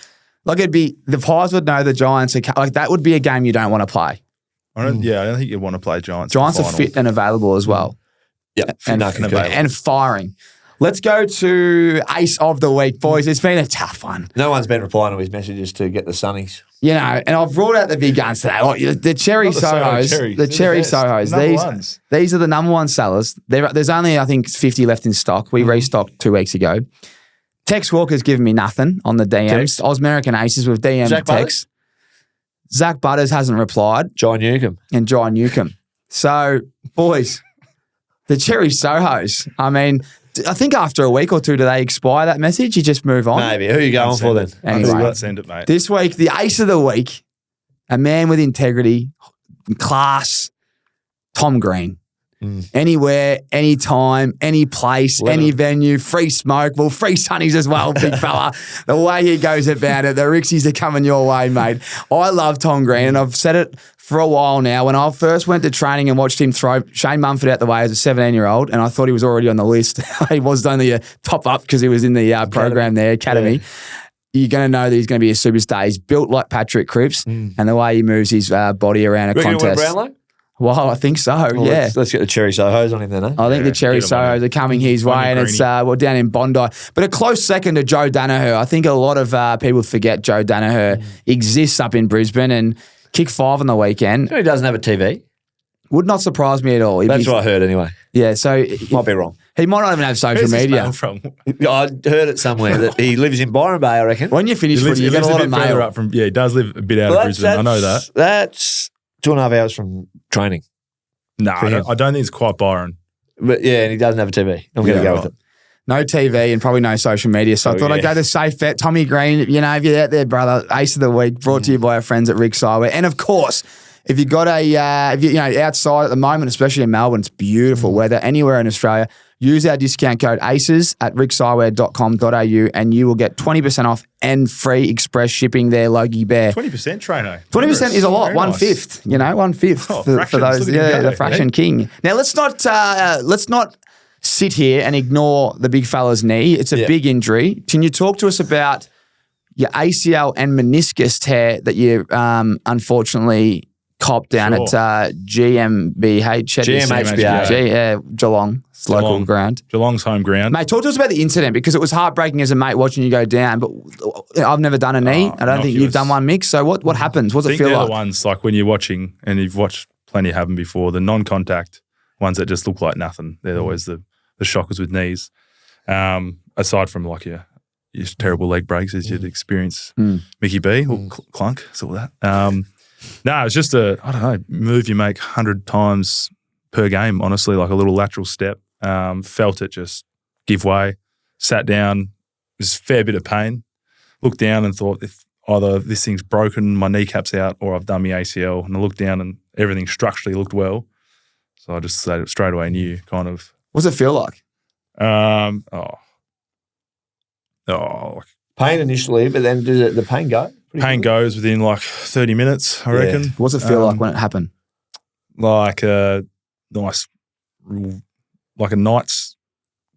S1: it'd be the Pies would know the Giants are that would be a game you don't want to play.
S2: I don't think you'd want to play Giants.
S1: Giants are fit and available as well.
S3: Yeah,
S1: and firing. Let's go to Ace of the Week, boys. It's been a tough one.
S3: No one's been replying to his messages to get the sunnies.
S1: You know, and I've brought out the big guns today. Like the cherry Sohos. The cherry Sohos. These are the number one sellers. There's only, I think, 50 left in stock. We restocked 2 weeks ago. Tex Walker's given me nothing on the DMs. Ausmerican Aces with DM Tex. Zach Butters hasn't replied.
S3: John Newcomb.
S1: So, boys, the cherry Sohos. I mean, I think after a week or two, do they expire that message? You just move on?
S3: Maybe. Who are you going for then?
S1: Anyway,
S2: send it, mate.
S1: This week, the Ace of the Week, a man with integrity, class, Tom Green. Anywhere, anytime, any place, any venue, free smoke. Well, free sunnies as well, big fella. The way he goes about it, the Rixies are coming your way, mate. I love Tom Green, and I've said it for a while now. When I first went to training and watched him throw Shane Mumford out the way as a 17-year-old, and I thought he was already on the list. He was only a top up because he was in the program there, Academy. Yeah. You're going to know that he's going to be a superstar. He's built like Patrick Cripps, and the way he moves his body around a contest. Well, I think so, yeah.
S3: Let's get the cherry Sohos on him then, eh?
S1: I think the cherry Sohos are coming his way, and it's down in Bondi. But a close second to Joe Danaher. I think a lot of people forget Joe Danaher exists up in Brisbane and kicked 5 on the weekend.
S3: He doesn't have a TV.
S1: Would not surprise me at all.
S3: That's what I heard anyway.
S1: Yeah, so...
S3: Might be wrong.
S1: He might not even have social media.
S2: Where's his mail from?
S3: I heard it somewhere that he lives in Byron Bay, I reckon.
S1: When you finish footy, you get a lot of mail.
S2: Up from, he does live a bit out of Brisbane. I know that.
S3: That's 2.5 hours from training.
S2: No, I don't think it's quite Byron.
S3: But yeah, and he doesn't have a TV. I'm going to go with it.
S1: No TV and probably no social media. So I thought I'd go the safe bet. Tommy Green, you know, if you're out there, brother, Ace of the Week, brought to you by our friends at RIXX Eyewear. And of course, if you've got if you outside at the moment, especially in Melbourne, it's beautiful weather. Anywhere in Australia, use our discount code ACES at rixeyewear.com.au and you will get 20% off and free express shipping there, Logie Bear.
S2: 20%, Traino.
S1: 20% is a lot. 1/5, you know, 1/5 for those. Yeah, the fraction king. Now let's not sit here and ignore the big fella's knee. It's a big injury. Can you talk to us about your ACL and meniscus tear that you unfortunately copped down at GMBH, Geelong. It's local ground.
S2: Geelong's home ground.
S1: Mate, talk to us about the incident because it was heartbreaking as a mate watching you go down, but I've never done a knee. I don't think you've done one, Mick. So what happens? What does it feel like?
S2: They're the ones, like when you're watching, and you've watched plenty of them before, the non-contact ones that just look like nothing. They're always the shockers with knees. Aside from like your terrible leg breaks as you'd experience Mickey B, or clunk, it's all that. No, it's just I don't know, move you make 100 times per game, honestly, like a little lateral step. Felt it just give way, sat down, it was a fair bit of pain, looked down and thought if either this thing's broken, my kneecap's out, or I've done my ACL. And I looked down and everything structurally looked well. So I just straight away knew kind of.
S1: What's it feel like?
S3: Pain initially, but then does the pain go?
S2: Pain goes within like 30 minutes, I reckon.
S1: What's it feel like when it happened?
S2: Like a nice, like a knight's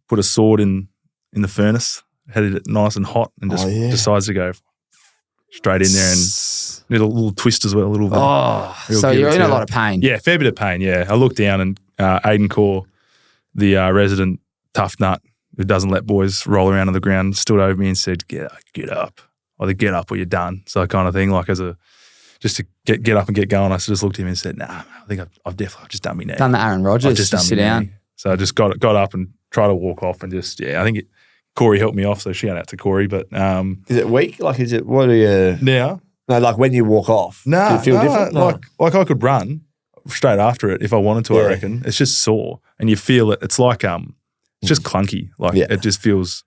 S2: put a sword in the furnace, had it nice and hot, and just decides to go straight in there and did a little twist as well, a little bit.
S1: Oh, so you're in a lot of pain.
S2: Yeah, fair bit of pain, yeah. I looked down and Aidan Core, the resident tough nut who doesn't let boys roll around on the ground, stood over me and said, get up. Either get up or you're done. So kind of thing, like just to get up and get going. I just looked at him and said, nah, I think I've definitely just done me knee.
S1: Done the Aaron Rodgers, just sit down.
S2: Knee. So I just got up and tried to walk off and just, I think Corey helped me off, so shout out to Corey. But
S3: is it weak? Like, what are you?
S2: Now?
S3: No, like when you walk off. Do you feel different? No.
S2: Like I could run straight after it if I wanted to, I reckon. It's just sore and you feel it. It's like, it's just clunky. Like it just feels,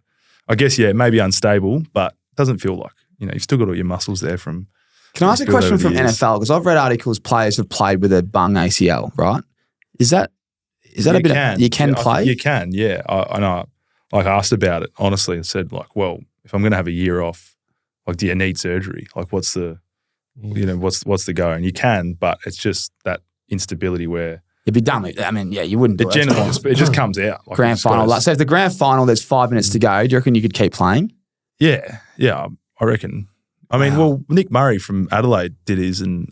S2: I guess, maybe unstable, but doesn't feel like, you've still got all your muscles there from.
S1: Can I ask a question from NFL? Because I've read articles players have played with a bung ACL, right? Is that a bit you can play?
S2: You can, yeah. I know. Like I asked about it, honestly, and said like, well, if I'm going to have a year off, like do you need surgery? Like what's the, what's the go? And you can, but it's just that instability where.
S1: You'd be done. I mean, you wouldn't do it.
S2: It just comes out. Like
S1: grand final. So if the grand final, there's 5 minutes to go, do you reckon you could keep playing?
S2: Yeah, I reckon. I mean, well, Nick Murray from Adelaide did his and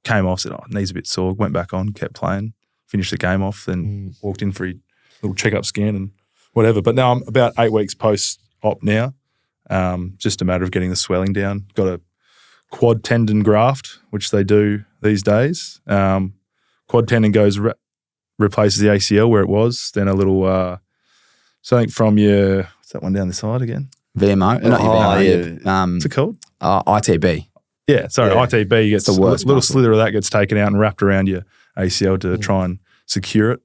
S2: came off, said, knee's a bit sore, went back on, kept playing. finished the game off, then walked in for a little check-up scan and whatever. But now I'm about 8 weeks post-op now. Just a matter of getting the swelling down. Got a quad tendon graft, which they do these days. Quad tendon goes replaces the ACL where it was. Then a little something from your what's that one down the side again?
S1: VMO, not your VMO.
S2: What's it called?
S1: ITB.
S2: Yeah, sorry, ITB. Gets
S1: the worst
S2: little
S1: muscle.
S2: slither of that gets taken out and wrapped around your ACL to try and secure it.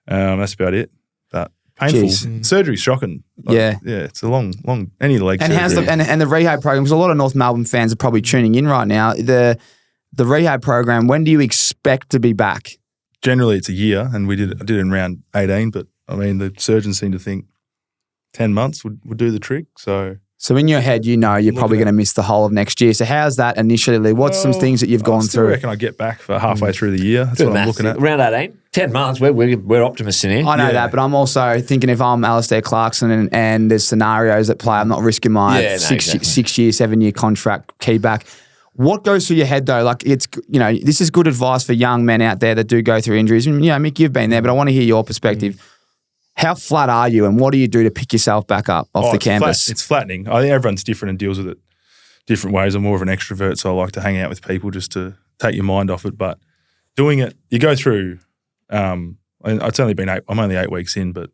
S2: That's about it. But painful.
S1: Jeez.
S2: Surgery's shocking.
S1: Yeah.
S2: It's a long any leg
S1: And
S2: surgery.
S1: how's the rehab program? Because a lot of North Melbourne fans are probably tuning in right now. The rehab program. When do you expect to be back?
S2: Generally, it's a year, and I did it in round 18. But I mean, the surgeons seem to think 10 months would do the trick. So
S1: in your head, you're probably going to miss the whole of next year. So how's that initially? What's some things that you've gone
S2: I
S1: through?
S2: reckon I get back for halfway through the year. That's what I'm looking at.
S3: Round 18, 10 months. We're optimists in here.
S1: I know that, but I'm also thinking if I'm Alistair Clarkson and there's scenarios at play, I'm not risking my
S3: exactly.
S1: 6-year, 7-year contract key back. What goes through your head though? Like it's, this is good advice for young men out there that do go through injuries. And, Mick, you've been there, but I want to hear your perspective. How flat are you and what do you do to pick yourself back up off the canvas?
S2: It's flattening. I think everyone's different and deals with it different ways. I'm more of an extrovert, so I like to hang out with people just to take your mind off it. But doing it, you go through, it's only been I'm only 8 weeks in, but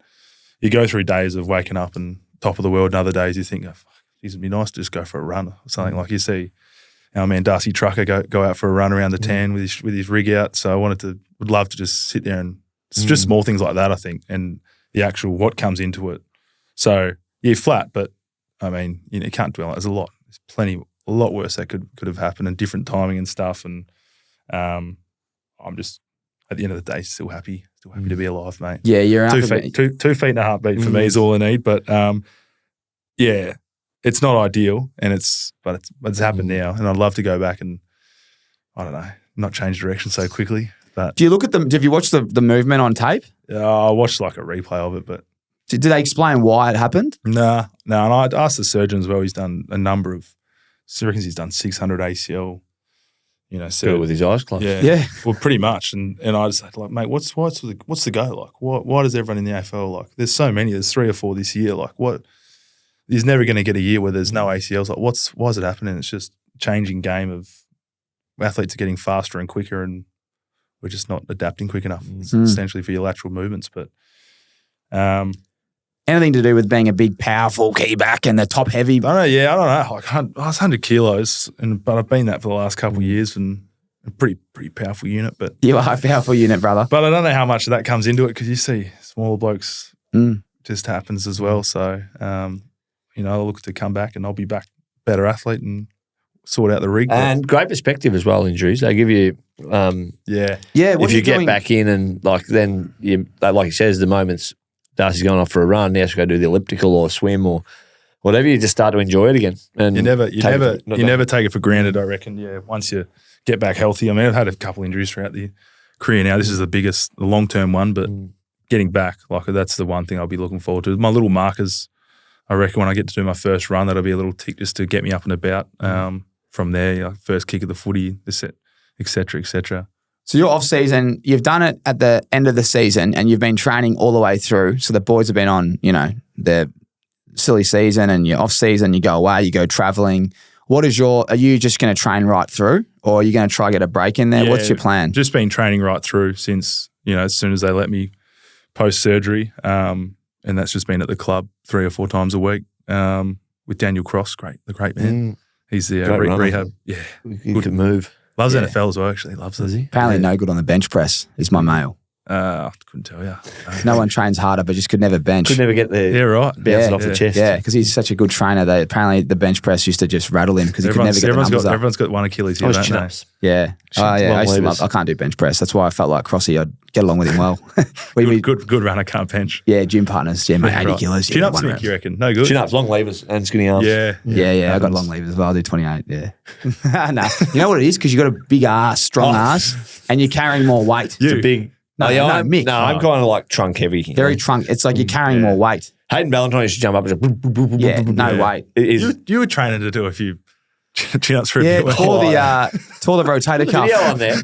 S2: you go through days of waking up and top of the world and other days you think, it'd be nice to just go for a run or something. Like you see our man Darcy Trucker go out for a run around the tan with his rig out. So I would love to just sit there and it's just small things like that, I think, and the actual what comes into it. So you're flat, but I mean, you can't dwell on it. There's a lot worse that could have happened and different timing and stuff. And I'm just at the end of the day still happy to be alive, mate.
S1: Yeah, you're
S2: 2 feet, 2 feet and a heartbeat for me is all I need. But yeah, it's not ideal, but it's happened now, and I'd love to go back and I don't know, not change direction so quickly. But
S1: Do you look at have you watched the movement on tape?
S2: I watched like a replay of it, but
S1: Did they explain why it happened?
S2: no. And I asked the surgeon as well. He's done a number of. He reckons he's done 600 ACL.
S3: Do it with his eyes closed.
S1: Yeah.
S2: Well, pretty much. And I just like, mate, what's the go? Like, why does everyone in the AFL like? There's so many. There's 3 or 4 this year. Like, what? He's never going to get a year where there's no ACLs. Like, why is it happening? It's just changing game of athletes are getting faster and quicker, and we're just not adapting quick enough. It's essentially for your lateral movements, but.
S1: Anything to do with being a big, powerful key back and the top heavy?
S2: I don't know. Like, I was 100 kilos, but I've been that for the last couple of years and a pretty powerful unit. But
S1: You are a powerful unit, brother.
S2: But I don't know how much of that comes into it because you see smaller blokes just happens as well. So, I'll look to come back and I'll be back better athlete and sort out the rig.
S3: And great perspective as well, injuries. They give you,
S1: Yeah.
S3: if you get back in and then like he says, the moments Darcy's going off for a run, he has to go do the elliptical or swim or whatever, you just start to enjoy it again. And
S2: you never take it for granted, I reckon. Yeah, once you get back healthy. I mean, I've had a couple injuries throughout the career now. This is the long-term one, but getting back, like that's the one thing I'll be looking forward to. My little markers, I reckon when I get to do my first run, that'll be a little tick just to get me up and about. From there, first kick of the footy, et cetera, et cetera.
S1: So you're off season, you've done it at the end of the season and you've been training all the way through. So the boys have been on, their silly season and you're off season, you go away, you go traveling. Are you just going to train right through or are you going to try to get a break in there?
S2: Yeah,
S1: What's your plan?
S2: Just been training right through since, as soon as they let me post-surgery. And that's just been at the club 3 or 4 times a week with Daniel Cross, the great man. He's the rehab. Yeah.
S3: Good to move.
S2: Loves NFL as well, actually. Loves it.
S1: Apparently no good on the bench press is my mail.
S2: I couldn't tell you.
S1: No one trains harder but just could never bench.
S3: Could never get the bounce it off the chest.
S1: Yeah, because he's such a good trainer. Apparently the bench press used to just rattle him because he could never get the numbers up.
S2: Everyone's got one Achilles heel, don't they?
S1: Yeah. I can't do bench press. That's why I felt like Crossy, I'd get along with him well.
S2: Good runner, can't bench.
S1: Yeah, gym partners. Yeah, mate, 80 kilos.
S2: Chin-ups, Nick, you reckon? No good?
S3: Chin-ups, long levers and skinny arms.
S1: Yeah, I got long levers as well. I do 28, yeah. No, you know what it is? Because you got a big ass, strong ass, and you're carrying more weight.
S3: It's a big...
S1: Mick.
S3: No, I'm kind of like trunk heavy.
S1: Very trunk. It's like you're carrying more weight.
S3: Hayden Ballantyne used to jump up and just...
S1: no weight.
S2: You were training to do a few chin-ups for a bit.
S1: Tore the rotator cuff.
S3: Video on there.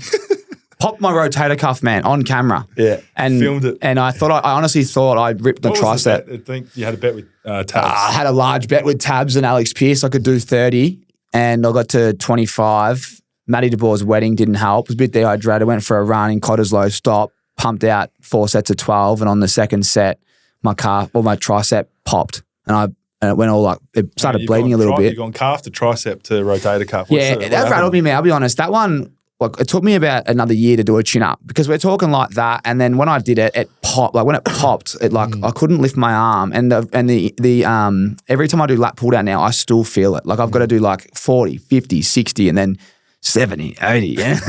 S1: popped my rotator cuff, man, on camera.
S3: Yeah.
S1: And
S2: Filmed it.
S1: And I honestly thought I'd ripped the
S2: What was the
S1: tricep.
S2: bet? I think you had a bet with Tabs.
S1: I had a large bet with Tabs and Alex Pearce. I could do 30 and I got to 25. Matty DeBoer's wedding didn't help. Was a bit dehydrated. Went for a run in Cottesloe, stop, pumped out 4 sets of 12. And on the second set, my tricep popped. And it went all like, it started bleeding a little bit.
S2: You've gone calf to tricep to rotator cuff.
S1: That rattled me, man. I'll be honest. That one, like, it took me about another year to do a chin up because we're talking like that. And then when I did it, it popped. Like when it popped, it like I couldn't lift my arm. And the every time I do lat pull down now, I still feel it. Like I've got to do like 40, 50, 60, and then 70, 80. Yeah.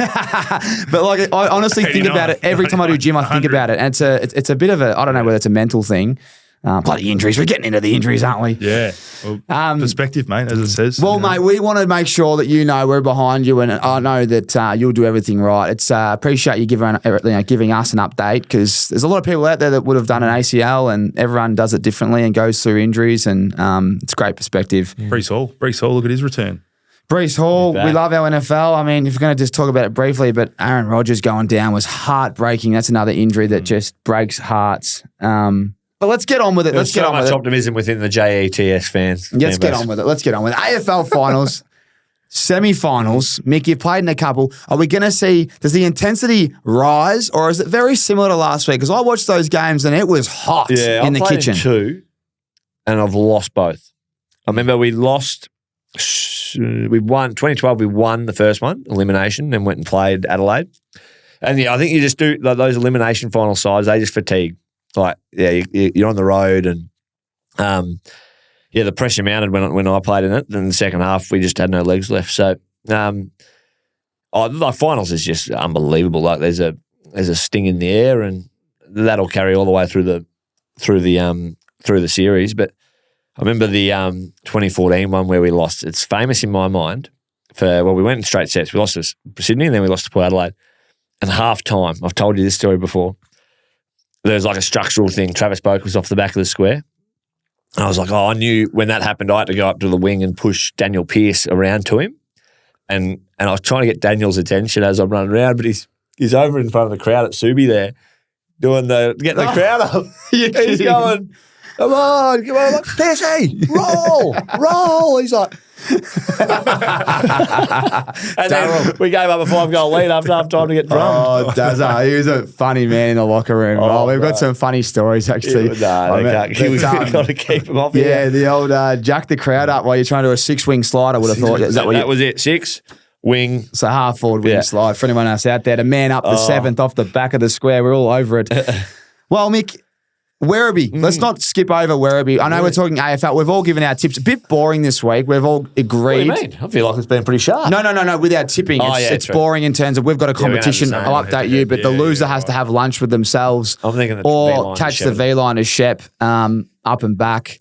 S1: But like I honestly think about it every time I do gym. I think about it, and it's a bit of a, I don't know whether it's a mental thing. Bloody injuries. We're getting into the injuries, aren't we?
S2: Yeah. Well, perspective, mate, as it says.
S1: Well, mate, we want to make sure that you know we're behind you, and I know that you'll do everything right. It's appreciate you giving us an update because there's a lot of people out there that would have done an ACL, and everyone does it differently and goes through injuries, and it's great perspective.
S2: Brees Hall, look at his return.
S1: Brees Hall, we love our NFL. I mean, if we're going to just talk about it briefly, but Aaron Rodgers going down was heartbreaking. That's another injury that just breaks hearts. But let's get on with it.
S3: There's so much optimism within the JETS fans.
S1: Let's get on with it. AFL finals, semi-finals. Mick, you've played in a couple. Are we going to see, does the intensity rise or is it very similar to last week? Because I watched those games and it was hot in the kitchen.
S3: In 2 and I've lost both. I remember we won 2012, we won the first one, elimination, then went and played Adelaide. And I think you just do those elimination final sides, they just fatigue. Like, you're on the road and, the pressure mounted when I played in it. And in the second half, we just had no legs left. So, the finals is just unbelievable. Like, there's a sting in the air, and that'll carry all the way through the series. But I remember the 2014 one where we lost. It's famous in my mind we went in straight sets. We lost to Sydney, and then we lost to Port Adelaide. And half time, I've told you this story before. There's like a structural thing. Travis Boak was off the back of the square. And I was like, I knew when that happened, I had to go up to the wing and push Daniel Pearce around to him. And I was trying to get Daniel's attention as I'm running around, but he's over in front of the crowd at Subi there, getting the crowd up. He's going, come on, like, Pearcey, roll. He's like, and then we gave up a 5-goal lead after half time to get drummed.
S1: Oh, Dazza, he was a funny man in the locker room. We've got some funny stories actually.
S3: We've got to keep him off.
S1: Yeah, the old jack the crowd up while you're trying to do a 6-wing slide. I would have thought
S3: that was it. 6 wing.
S1: It's a half forward wing slide for anyone else out there to man up the 7th off the back of the square. We're all over it. Well, Mick, Werribee. Let's not skip over Werribee. I know we're talking AFL. We've all given our tips. A bit boring this week. We've all agreed.
S3: What do you mean? I feel like it's been pretty sharp.
S1: No. With our tipping, it's boring in terms of we've got a competition. I'll update you, but the loser has to have lunch with themselves.
S3: I'm thinking
S1: or catch the V-line as Shep up and back.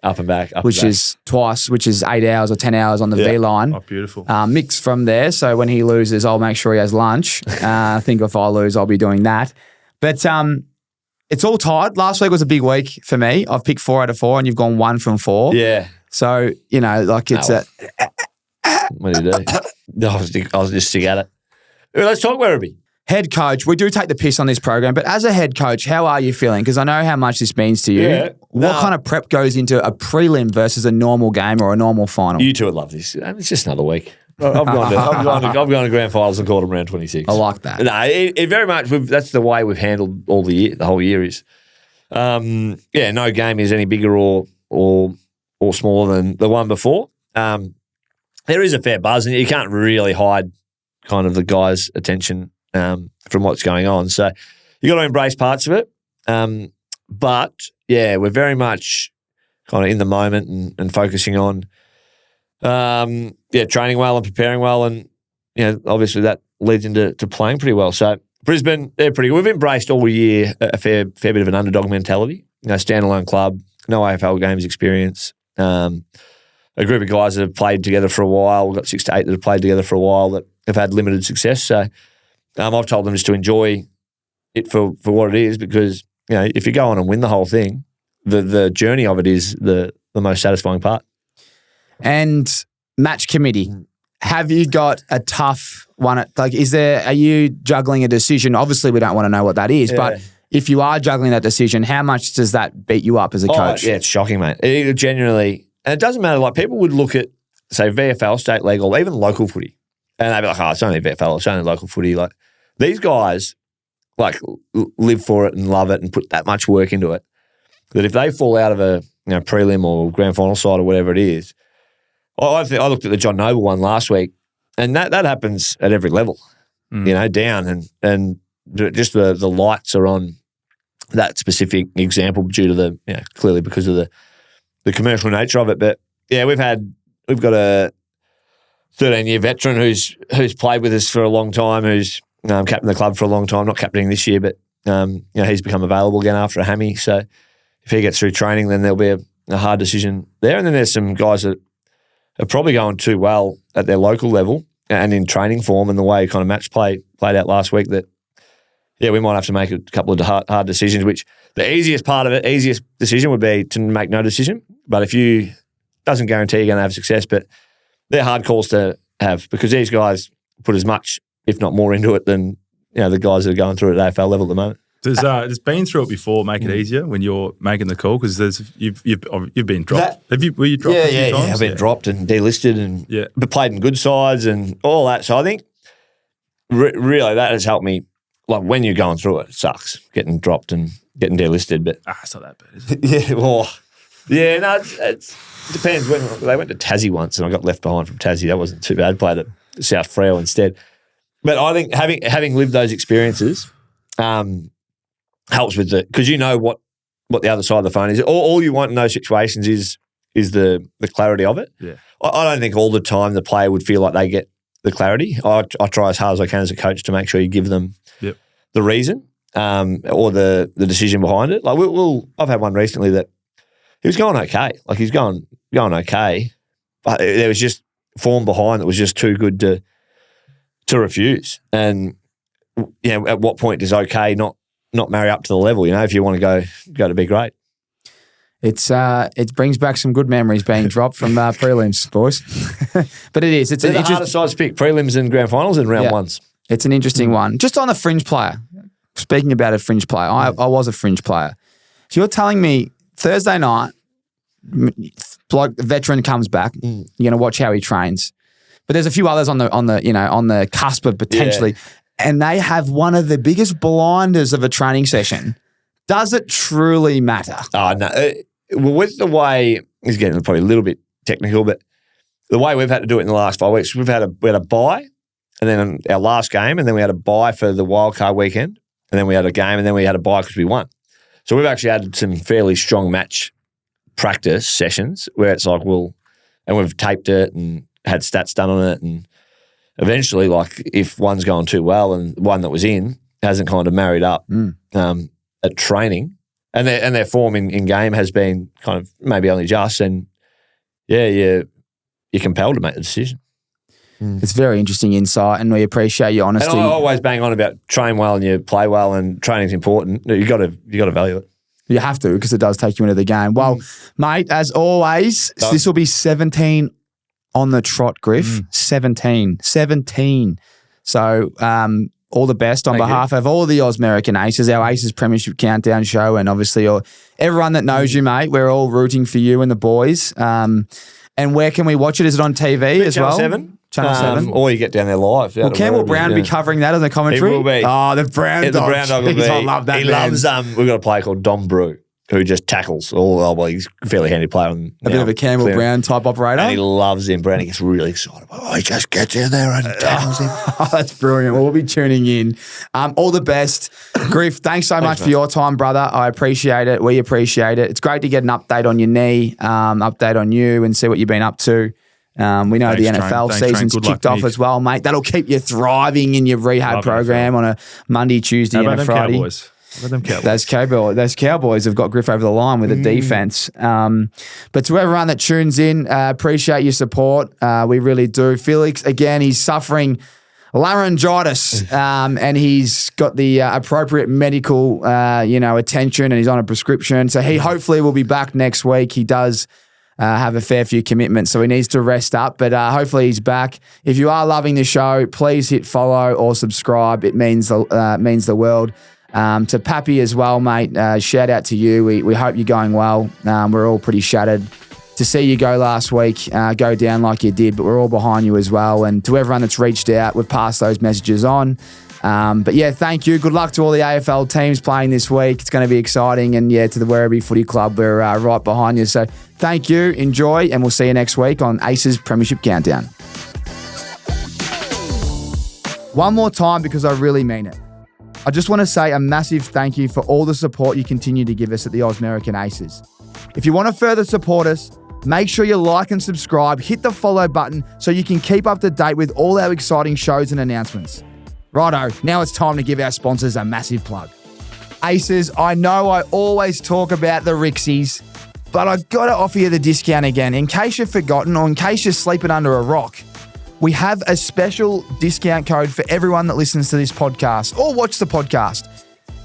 S1: Which is twice, which is 8 hours or 10 hours on the V-line.
S2: Oh, beautiful.
S1: Mix from there. So when he loses, I'll make sure he has lunch. I think if I lose, I'll be doing that. But it's all tied. Last week was a big week for me. I've picked 4 out of 4 and you've gone 1 from 4.
S3: Yeah.
S1: So, it's
S3: what do you do? I was just sick at it. Let's talk Werribee.
S1: Head coach, we do take the piss on this program, but as a head coach, how are you feeling? Because I know how much this means to you.
S3: Yeah.
S1: What kind of prep goes into a prelim versus a normal game or a normal final?
S3: You two would love this. It's just another week. I've gone to grand finals and called them round 26.
S1: I like that.
S3: No, it very much. That's the way we've handled all the year. The whole year is, no game is any bigger or smaller than the one before. There is a fair buzz, and you can't really hide kind of the guys' attention from what's going on. So you got to embrace parts of it. But we're very much kind of in the moment and focusing on. Training well and preparing well, and obviously that leads into playing pretty well. So Brisbane, they're pretty good. We've embraced all year a fair bit of an underdog mentality. Standalone club, no AFL games experience. A group of guys that have played together for a while. We've got 6 to 8 that have played together for a while that have had limited success. So I've told them just to enjoy it for what it is, because if you go on and win the whole thing, the journey of it is the most satisfying part.
S1: And match committee. Have you got a tough one? Are you juggling a decision? Obviously, we don't want to know what that is, but if you are juggling that decision, how much does that beat you up as a coach?
S3: Yeah, it's shocking, mate. It genuinely, and it doesn't matter. Like people would look at, say, VFL, state league, or even local footy, and they'd be like, "Oh, it's only VFL, it's only local footy." Like these guys, like live for it and love it and put that much work into it. That if they fall out of a prelim or grand final side or whatever it is, I looked at the John Noble one last week, and that happens at every level, down and just the lights are on that specific example due to the clearly because of the commercial nature of it. But yeah, we've got a 13-year veteran who's played with us for a long time, who's captained the club for a long time, not captaining this year, but he's become available again after a hammy. So if he gets through training, then there'll be a hard decision there. And then there's some guys that are probably going too well at their local level and in training form, and the way kind of match play played out last week that, we might have to make a couple of hard decisions, which the easiest decision would be to make no decision. But doesn't guarantee you're going to have success, but they're hard calls to have because these guys put as much, if not more, into it than the guys that are going through it at AFL level at the moment.
S2: Does being through it before make it easier when you're making the call? Because you've been dropped. Were you dropped a few times?
S3: I've been dropped and delisted and but played in good sides and all that. So I think really that has helped me. Like when you're going through it, it sucks getting dropped and getting delisted. But
S2: it's not that bad, is it?
S3: It depends. When they went to Tassie once and I got left behind from Tassie, that wasn't too bad. Played at South Freo instead. But I think having lived those experiences helps with because what the other side of the phone is. All you want in those situations is the clarity of it.
S2: Yeah.
S3: I don't think all the time the player would feel like they get the clarity. I try as hard as I can as a coach to make sure you give them the reason or the decision behind it. Like I've had one recently that he was going okay. Like he's going okay, but there was just form behind that was just too good to refuse. And at what point does okay not marry up to the level? If you want to go to be great.
S1: It brings back some good memories being dropped from prelims, boys. But it is. It's
S3: the hardest sides to pick, prelims and grand finals and round ones.
S1: It's an interesting one. Just on the fringe player, speaking about a fringe player, I was a fringe player. So you're telling me Thursday night, bloke, veteran comes back, you're going to watch how he trains. But there's a few others on the cusp of potentially, and they have one of the biggest blinders of a training session. Does it truly matter?
S3: Oh, no. With the way, he's getting probably a little bit technical, but the way we've had to do it in the last 5 weeks, we had a bye, and then our last game, and then we had a bye for the wildcard weekend, and then we had a game, and then we had a bye because we won. So we've actually had some fairly strong match practice sessions where it's like, and we've taped it and had stats done on it, and eventually, like, if one's going too well and one that was in hasn't kind of married up at training, and their form in game has been kind of maybe only just, and you're compelled to make the decision.
S1: It's very interesting insight, and we appreciate your honesty.
S3: And I always bang on about train well and you play well, and training's important. You got to value it.
S1: You have to, because it does take you into the game. Well, mate, as always, this will be 17 on the trot, Griff. 17. So all the best on behalf of all the Ausmerican Aces, our Aces Premiership Countdown show, and obviously everyone that knows you, mate. We're all rooting for you and the boys. And where can we watch it? Is it on TV as well? Channel 7.
S3: Or you get down there live.
S1: Will Campbell Brown be covering that as a commentary?
S3: He will be.
S1: Oh, the Brown Dog.
S3: The Brown Dog will be.
S1: I love that,
S3: he
S1: man.
S3: loves, we've got a player called Dom Brew who just tackles. He's a fairly handy player.
S1: A bit of a Campbell Brown type operator.
S3: And he loves him. Brown, he gets really excited. He just gets in there and tackles him.
S1: That's brilliant. Well, we'll be tuning in. All the best. Griff, thanks so much for your time, brother. I appreciate it. We appreciate it. It's great to get an update on your knee, update on you, and see what you've been up to. We know the NFL season's kicked off as well, mate. That'll keep you thriving in your rehab program on a Monday, Tuesday, and a Friday.
S2: Cowboys? How about them Cowboys?
S1: Those Cowboys have got Griff over the line with a defense. But to everyone that tunes in, appreciate your support. We really do. Felix, again, he's suffering laryngitis, and he's got the appropriate medical, attention, and he's on a prescription. So he hopefully will be back next week. He does have a fair few commitments, so he needs to rest up. But hopefully he's back. If you are loving the show, please hit follow or subscribe. It means the world. To Pappy as well, mate. Shout out to you. We hope you're going well. We're all pretty shattered to see you go last week, go down like you did, but we're all behind you as well. And to everyone that's reached out, we've passed those messages on. But yeah, thank you. Good luck to all the AFL teams playing this week. It's going to be exciting. And yeah, to the Werribee Footy Club, we're right behind you. So thank you, enjoy, and we'll see you next week on Aces Premiership Countdown. One more time, because I really mean it. I just want to say a massive thank you for all the support you continue to give us at the Ausmerican Aces. If you want to further support us, make sure you like and subscribe, hit the follow button so you can keep up to date with all our exciting shows and announcements. Righto, now it's time to give our sponsors a massive plug. Aces, I know I always talk about the RIXXs, but I got to offer you the discount again in case you've forgotten or in case you're sleeping under a rock. We have a special discount code for everyone that listens to this podcast or watch the podcast.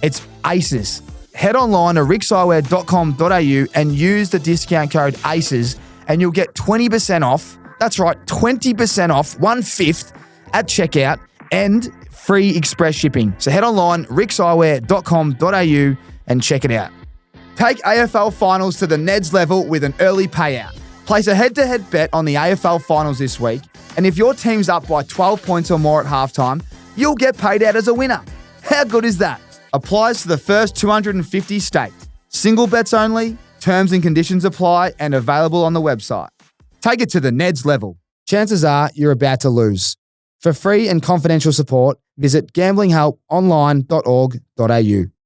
S1: It's Aces. Head online to rixeyewear.com.au and use the discount code ACES and you'll get 20% off. That's right, 20% off, 1/5 at checkout and free express shipping. So head online, rixeyewear.com.au and check it out. Take AFL finals to the Neds level with an early payout. Place a head-to-head bet on the AFL finals this week, and if your team's up by 12 points or more at halftime, you'll get paid out as a winner. How good is that? Applies to the first 250 staked. Single bets only, terms and conditions apply, and available on the website. Take it to the Neds level. Chances are you're about to lose. For free and confidential support, visit gamblinghelponline.org.au.